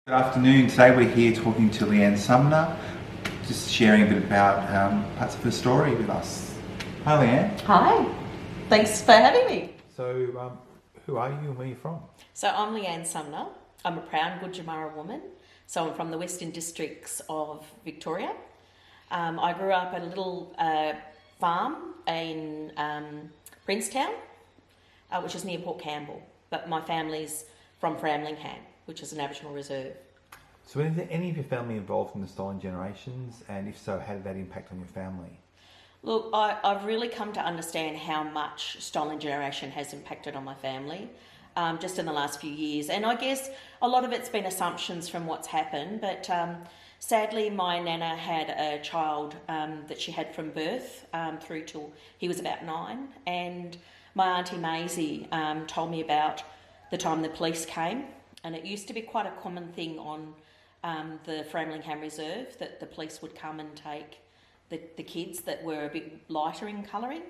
Good afternoon. Today we're here talking to Leanne Sumner, just sharing a bit about parts of her story with us. Hi Leanne. Hi, thanks for having me. So who are you and where are you from? So I'm Leanne Sumner. I'm a proud Gurdjamara woman. So I'm from the Western Districts of Victoria. I grew up at a little farm in Princetown, which is near Port Campbell. But my family's from Framlingham, which is an Aboriginal reserve. So is there any of your family involved in the stolen generations, and if so, how did that impact on your family? Look, I've really come to understand how much stolen generation has impacted on my family just in the last few years. And I guess a lot of it's been assumptions from what's happened, but sadly my nana had a child that she had from birth through till he was about 9, and my Aunty Maisie told me about the time the police came, and it used to be quite a common thing on the Framlingham Reserve that the police would come and take the kids that were a bit lighter in colouring.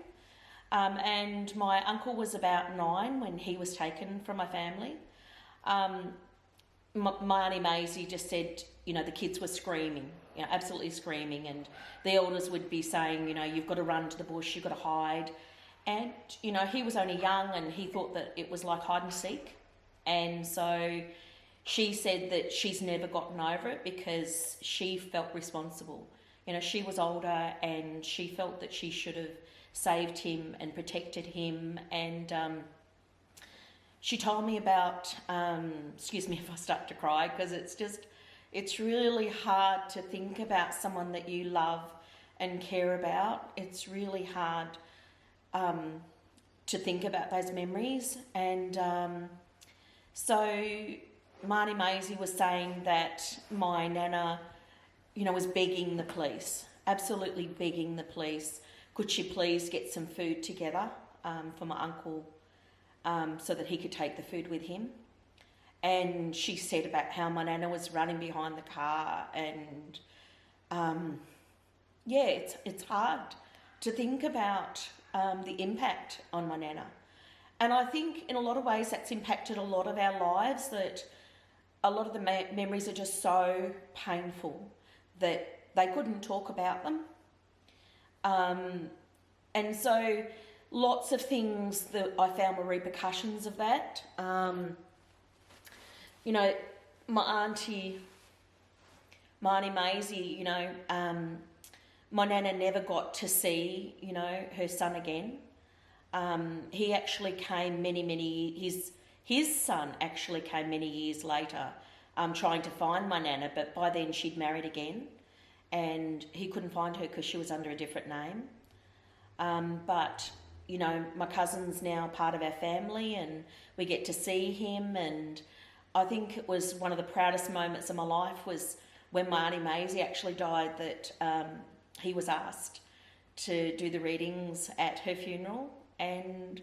And my uncle was about 9 when he was taken from my family. My Aunty Maisie just said, the kids were screaming, absolutely screaming, and the elders would be saying, you've got to run to the bush, you've got to hide. And, he was only young and he thought that it was like hide and seek. And so she said that she's never gotten over it because she felt responsible. She was older and she felt that she should have saved him and protected him. And she told me about, excuse me if I start to cry, because it's really hard to think about someone that you love and care about. It's really hard to think about those memories. And so Marnie Maisie was saying that my nana, was begging the police, absolutely begging the police, could she please get some food together for my uncle so that he could take the food with him. And she said about how my nana was running behind the car, and it's hard to think about the impact on my nana. And I think in a lot of ways that's impacted a lot of our lives, that a lot of the memories are just so painful that they couldn't talk about them. And so lots of things that I found were repercussions of that. My auntie, Marnie Maisie, my nana never got to see, her son again. He actually came his son actually came many years later trying to find my nana, but by then she'd married again and he couldn't find her because she was under a different name. But my cousin's now part of our family and we get to see him, and I think it was one of the proudest moments of my life was when my Aunty Maisie actually died, that he was asked to do the readings at her funeral. And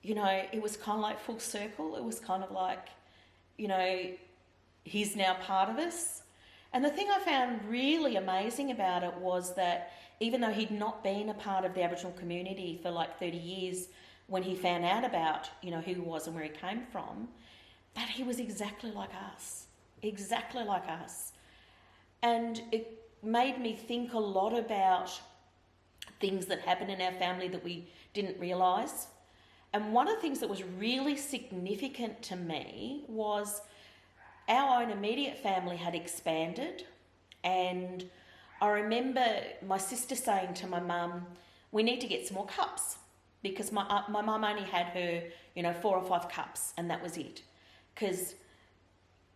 it was kind of like full circle. It was kind of like, he's now part of us. And the thing I found really amazing about it was that even though he'd not been a part of the Aboriginal community for like 30 years, when he found out about, who he was and where he came from, that he was exactly like us. And it made me think a lot about things that happened in our family that we didn't realise. And one of the things that was really significant to me was our own immediate family had expanded, and I remember my sister saying to my mum, we need to get some more cups, because my mum only had her 4 or 5 cups and that was it. Because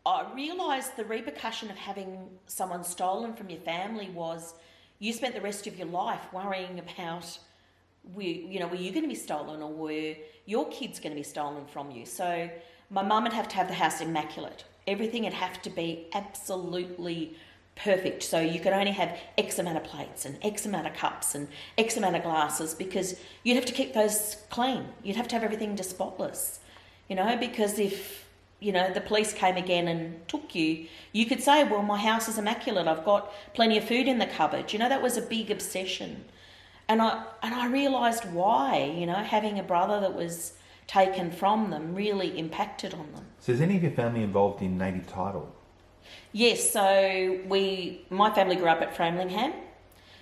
I realised the repercussion of having someone stolen from your family was you spent the rest of your life worrying about were you going to be stolen, or were your kids going to be stolen from you? So my mum would have to have the house immaculate. Everything would have to be absolutely perfect. So you could only have X amount of plates and X amount of cups and X amount of glasses, because you'd have to keep those clean. You'd have to have everything just spotless, because if the police came again and took you, you could say, well, my house is immaculate. I've got plenty of food in the cupboard. That was a big obsession. And I realised why, having a brother that was taken from them really impacted on them. So is any of your family involved in native title? Yes, so my family grew up at Framlingham.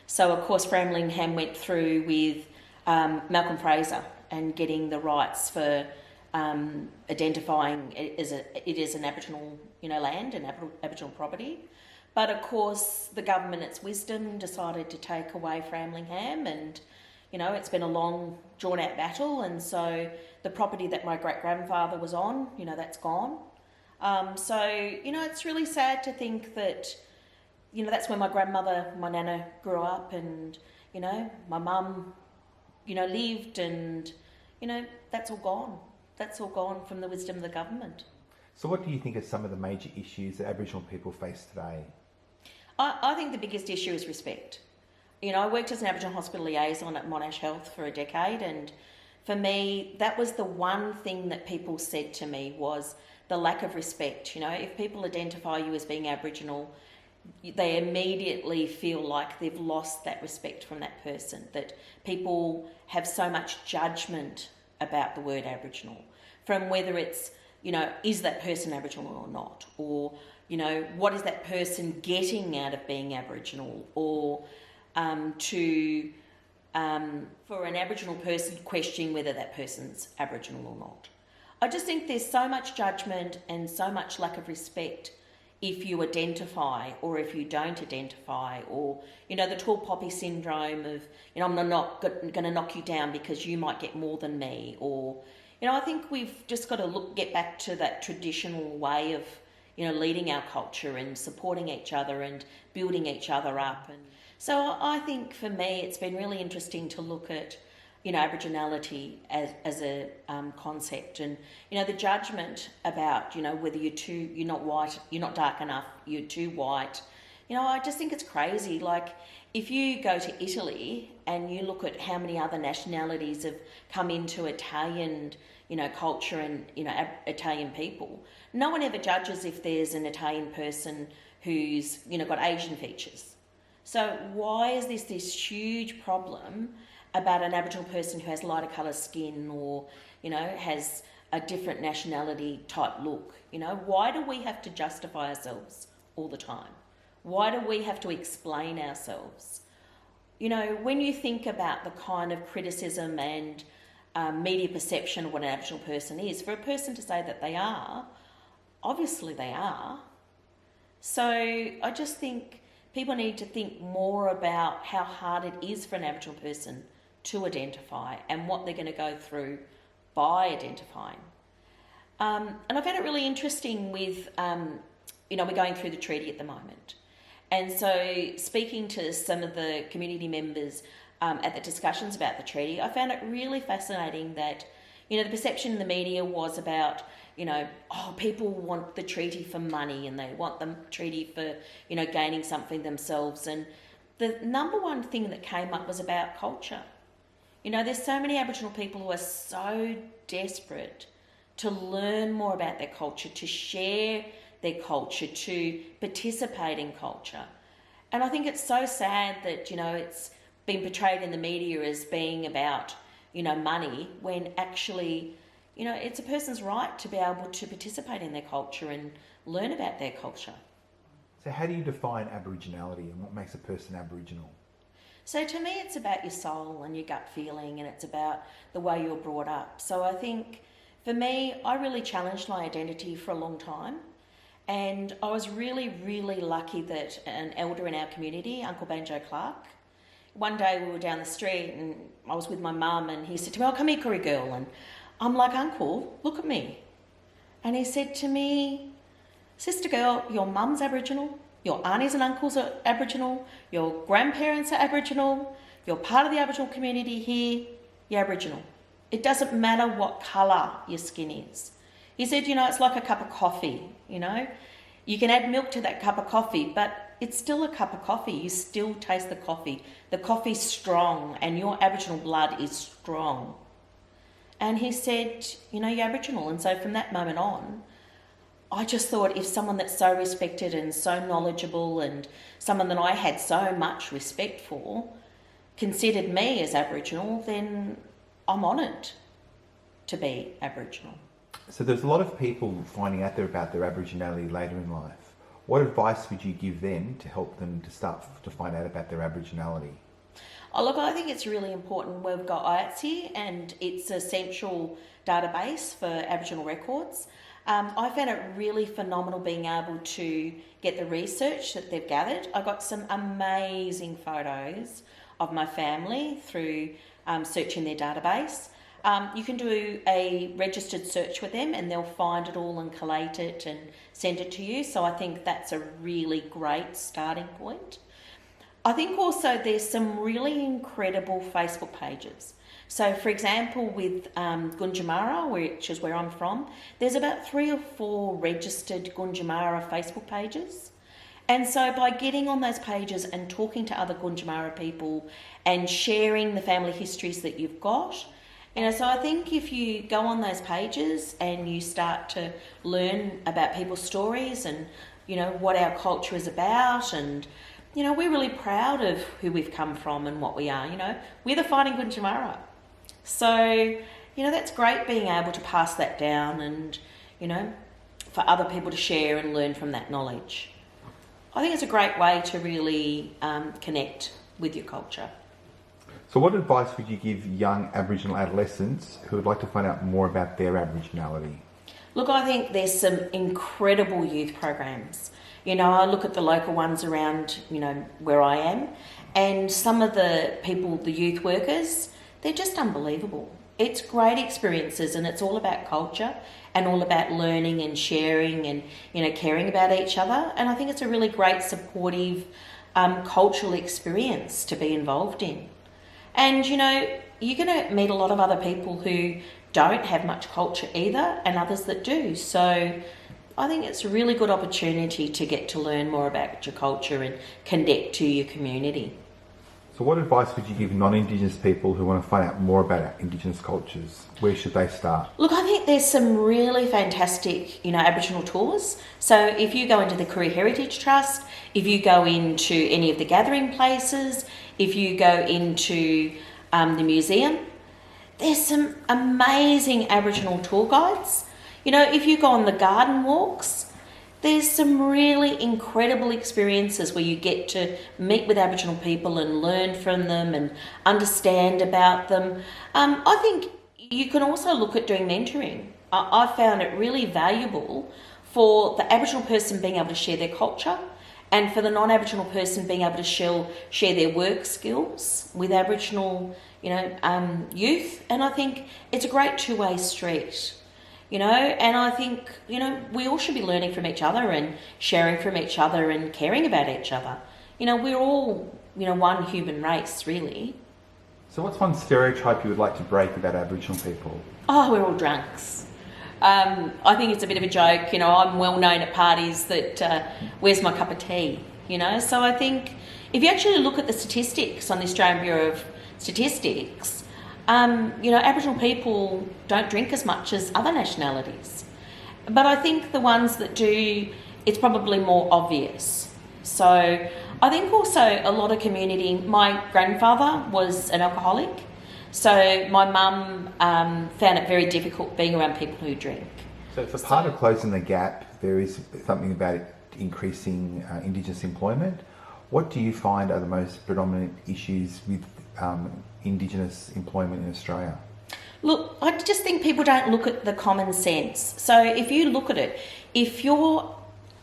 So of course Framlingham went through with Malcolm Fraser and getting the rights for identifying it as an Aboriginal, land and Aboriginal property. But of course the government, its wisdom, decided to take away Framlingham, and it's been a long, drawn-out battle, and so the property that my great-grandfather was on, that's gone. So it's really sad to think that, that's where my grandmother, my nana, grew up, and, my mum, lived, and, that's all gone. That's all gone from the wisdom of the government. So what do you think are some of the major issues that Aboriginal people face today? I think the biggest issue is respect. I worked as an Aboriginal hospital liaison at Monash Health for a decade, and for me, that was the one thing that people said to me was the lack of respect. If people identify you as being Aboriginal, they immediately feel like they've lost that respect from that person, that people have so much judgment about the word Aboriginal, from whether it's, is that person Aboriginal or not, or, what is that person getting out of being Aboriginal, or for an Aboriginal person questioning whether that person's Aboriginal or not. I just think there's so much judgment and so much lack of respect if you identify or if you don't identify, or, the tall poppy syndrome of, I'm not going to knock you down because you might get more than me, or, I think we've just got to get back to that traditional way of, leading our culture and supporting each other and building each other up. And so I think for me it's been really interesting to look at, Aboriginality as a concept, and the judgment about whether you're not white, you're not dark enough, you're too white. I just think it's crazy. Like, if you go to Italy and you look at how many other nationalities have come into Italian culture and Italian people, no one ever judges if there's an Italian person who's got Asian features. So why is this huge problem about an Aboriginal person who has lighter colour skin, or, has a different nationality type look? Why do we have to justify ourselves all the time? Why do we have to explain ourselves? When you think about the kind of criticism and media perception of what an Aboriginal person is, for a person to say that they are, obviously they are. So I just think people need to think more about how hard it is for an Aboriginal person to identify and what they're going to go through by identifying. And I found it really interesting with, we're going through the treaty at the moment. And so speaking to some of the community members at the discussions about the treaty, I found it really fascinating that, the perception in the media was about, people want the treaty for money and they want the treaty for, gaining something themselves. And the number one thing that came up was about culture. There's so many Aboriginal people who are so desperate to learn more about their culture, to share their culture, to participate in culture. And I think it's so sad that, it's been portrayed in the media as being about, money, when actually, it's a person's right to be able to participate in their culture and learn about their culture. So how do you define Aboriginality and what makes a person Aboriginal? So to me, it's about your soul and your gut feeling, and it's about the way you were brought up. So I think for me, I really challenged my identity for a long time. And I was really, really lucky that an elder in our community, Uncle Banjo Clark, one day we were down the street and I was with my mum, and he said to me, "Oh, come here, Curry girl." And I'm like, "Uncle, look at me." And he said to me, "Sister girl, your mum's Aboriginal, your aunties and uncles are Aboriginal, your grandparents are Aboriginal, you're part of the Aboriginal community here, you're Aboriginal. It doesn't matter what colour your skin is." He said, it's like a cup of coffee, You can add milk to that cup of coffee, but it's still a cup of coffee. You still taste the coffee. The coffee's strong and your Aboriginal blood is strong. And he said, you're Aboriginal. And so from that moment on, I just thought, if someone that's so respected and so knowledgeable and someone that I had so much respect for considered me as Aboriginal, then I'm honoured to be Aboriginal. So there's a lot of people finding out there about their Aboriginality later in life. What advice would you give them to help them to start to find out about their Aboriginality? Oh, look, I think it's really important. We've got IATS here, and it's a central database for Aboriginal records. I found it really phenomenal being able to get the research that they've gathered. I got some amazing photos of my family through searching their database. You can do a registered search with them and they'll find it all and collate it and send it to you. So I think that's a really great starting point. I think also there's some really incredible Facebook pages. So for example, with Gundjamara, which is where I'm from, there's about 3 or 4 registered Gundjamara Facebook pages. And so by getting on those pages and talking to other Gundjamara people and sharing the family histories that you've got, so I think if you go on those pages and you start to learn about people's stories and, what our culture is about, and, we're really proud of who we've come from and what we are, we're the fighting Gundjamara. So, that's great being able to pass that down and, for other people to share and learn from that knowledge. I think it's a great way to really connect with your culture. So what advice would you give young Aboriginal adolescents who would like to find out more about their Aboriginality? Look, I think there's some incredible youth programs. I look at the local ones around, where I am, and some of the people, the youth workers, they're just unbelievable. It's great experiences and it's all about culture and all about learning and sharing and, caring about each other. And I think it's a really great supportive cultural experience to be involved in. And, you're going to meet a lot of other people who don't have much culture either and others that do. So I think it's a really good opportunity to get to learn more about your culture and connect to your community. So what advice would you give non-Indigenous people who want to find out more about Indigenous cultures? Where should they start? Look, I think there's some really fantastic, Aboriginal tours. So if you go into the Koori Heritage Trust, if you go into any of the gathering places, if you go into the museum, there's some amazing Aboriginal tour guides. If you go on the garden walks, there's some really incredible experiences where you get to meet with Aboriginal people and learn from them and understand about them. I think you can also look at doing mentoring. I found it really valuable for the Aboriginal person being able to share their culture and for the non-Aboriginal person being able to share their work skills with Aboriginal, youth. And I think it's a great two-way street. And I think, we all should be learning from each other and sharing from each other and caring about each other. We're all, one human race, really. So what's one stereotype you would like to break about Aboriginal people? Oh, we're all drunks. I think it's a bit of a joke. I'm well known at parties that, where's my cup of tea? So I think if you actually look at the statistics on the Australian Bureau of Statistics, Aboriginal people don't drink as much as other nationalities. But I think the ones that do, it's probably more obvious. So I think also a lot of community, my grandfather was an alcoholic, so my mum found it very difficult being around people who drink. So for part of closing the gap, there is something about increasing Indigenous employment. What do you find are the most predominant issues with Indigenous employment in Australia? Look, I just think people don't look at the common sense. So if you look at it, if you're,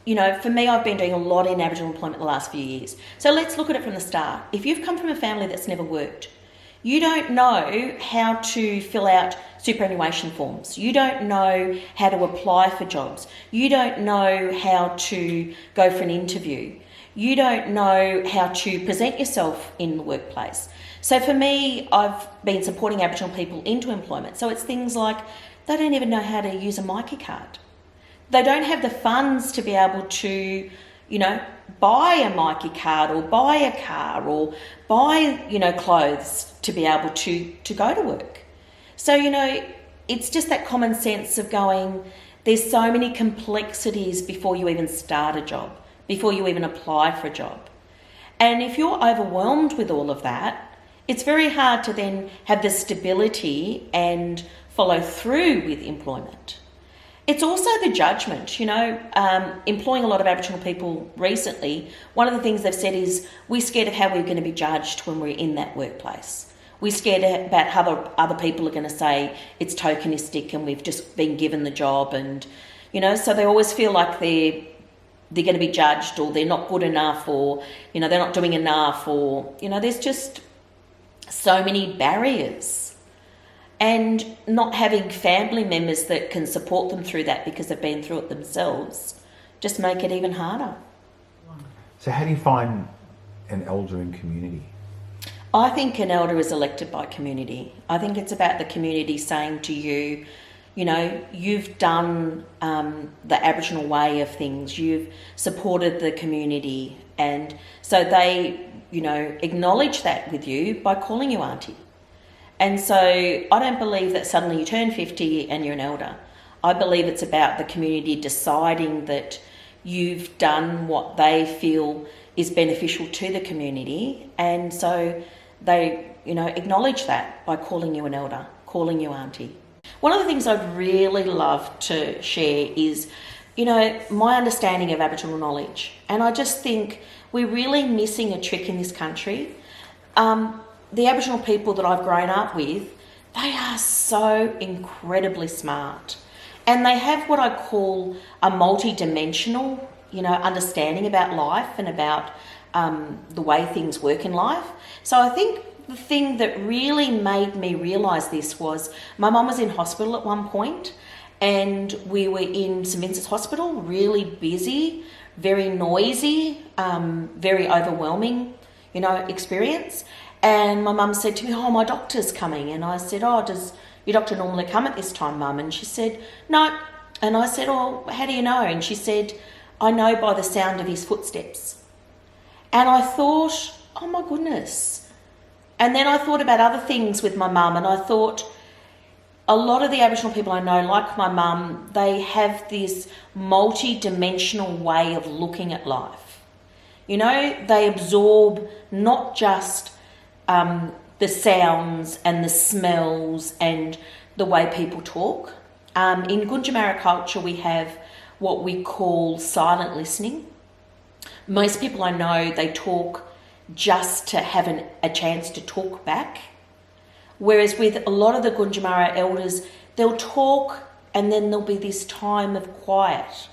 for me, I've been doing a lot in Aboriginal employment the last few years. So let's look at it from the start. If you've come from a family that's never worked, you don't know how to fill out superannuation forms. You don't know how to apply for jobs. You don't know how to go for an interview. You don't know how to present yourself in the workplace. So for me, I've been supporting Aboriginal people into employment. So it's things like they don't even know how to use a Myki card. They don't have the funds to be able to, buy a Myki card or buy a car or buy, clothes to be able to go to work. So, it's just that common sense of going, there's so many complexities before you even start a job, before you even apply for a job. And if you're overwhelmed with all of that, it's very hard to then have the stability and follow through with employment. It's also the judgment, employing a lot of Aboriginal people recently, one of the things they've said is we're scared of how we're going to be judged when we're in that workplace. We're scared about how other people are going to say it's tokenistic and we've just been given the job, and, so they always feel like they're going to be judged, or they're not good enough, or, they're not doing enough, or, there's just so many barriers. And not having family members that can support them through that because they've been through it themselves just make it even harder. So how do you find an elder in community? I think an elder is elected by community. I think it's about the community saying to you, you've done the Aboriginal way of things, you've supported the community, and so they, acknowledge that with you by calling you auntie. And so I don't believe that suddenly you turn 50 and you're an elder. I believe it's about the community deciding that you've done what they feel is beneficial to the community, and so they, acknowledge that by calling you an elder, calling you auntie. One of the things I'd really love to share is, my understanding of Aboriginal knowledge. And I just think we're really missing a trick in this country. The Aboriginal people that I've grown up with, they are so incredibly smart. And they have what I call a multi-dimensional, understanding about life and about the way things work in life. So I think the thing that really made me realise this was my mum was in hospital at one point, and we were in St Vincent's Hospital, really busy, very noisy, very overwhelming, experience. And my mum said to me, "Oh, my doctor's coming." And I said, "Oh, does your doctor normally come at this time, Mum?" And she said, "No." And I said, "Oh, how do you know?" And she said, "I know by the sound of his footsteps." And I thought, oh my goodness. And then I thought about other things with my mum, and I thought a lot of the Aboriginal people I know, like my mum, they have this multi-dimensional way of looking at life. They absorb not just the sounds and the smells and the way people talk. In Gundjamara culture, we have what we call silent listening. Most people I know, they talk just to have a chance to talk back. Whereas with a lot of the Gundjamara elders, they'll talk and then there'll be this time of quiet.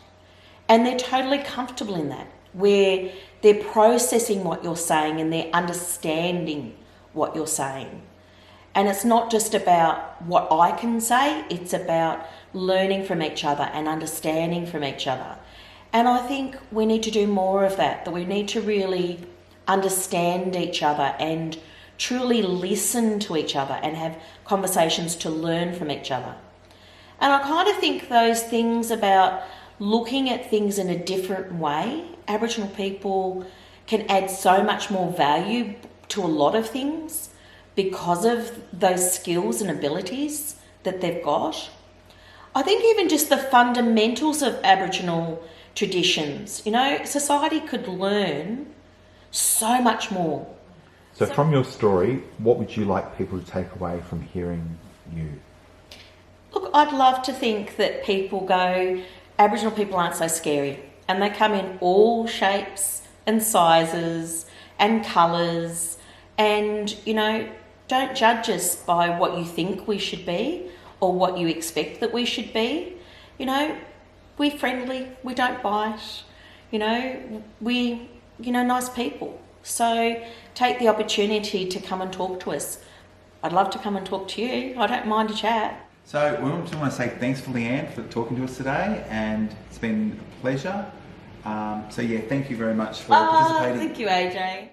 And they're totally comfortable in that, where they're processing what you're saying and they're understanding what you're saying. And it's not just about what I can say, it's about learning from each other and understanding from each other. And I think we need to do more of that we need to really understand each other and truly listen to each other and have conversations to learn from each other. And I kind of think those things about looking at things in a different way, Aboriginal people can add so much more value to a lot of things because of those skills and abilities that they've got. I think even just the fundamentals of Aboriginal traditions, society could learn so much more. So from your story, what would you like people to take away from hearing you? Look, I'd love to think that people go, Aboriginal people aren't so scary, and they come in all shapes and sizes and colours, and, don't judge us by what you think we should be or what you expect that we should be. We're friendly, we don't bite, we're, nice people. So take the opportunity to come and talk to us. I'd love to come and talk to you. I don't mind a chat. So we just want to say thanks for Leanne for talking to us today, and it's been a pleasure. Thank you very much for participating. Thank you, AJ.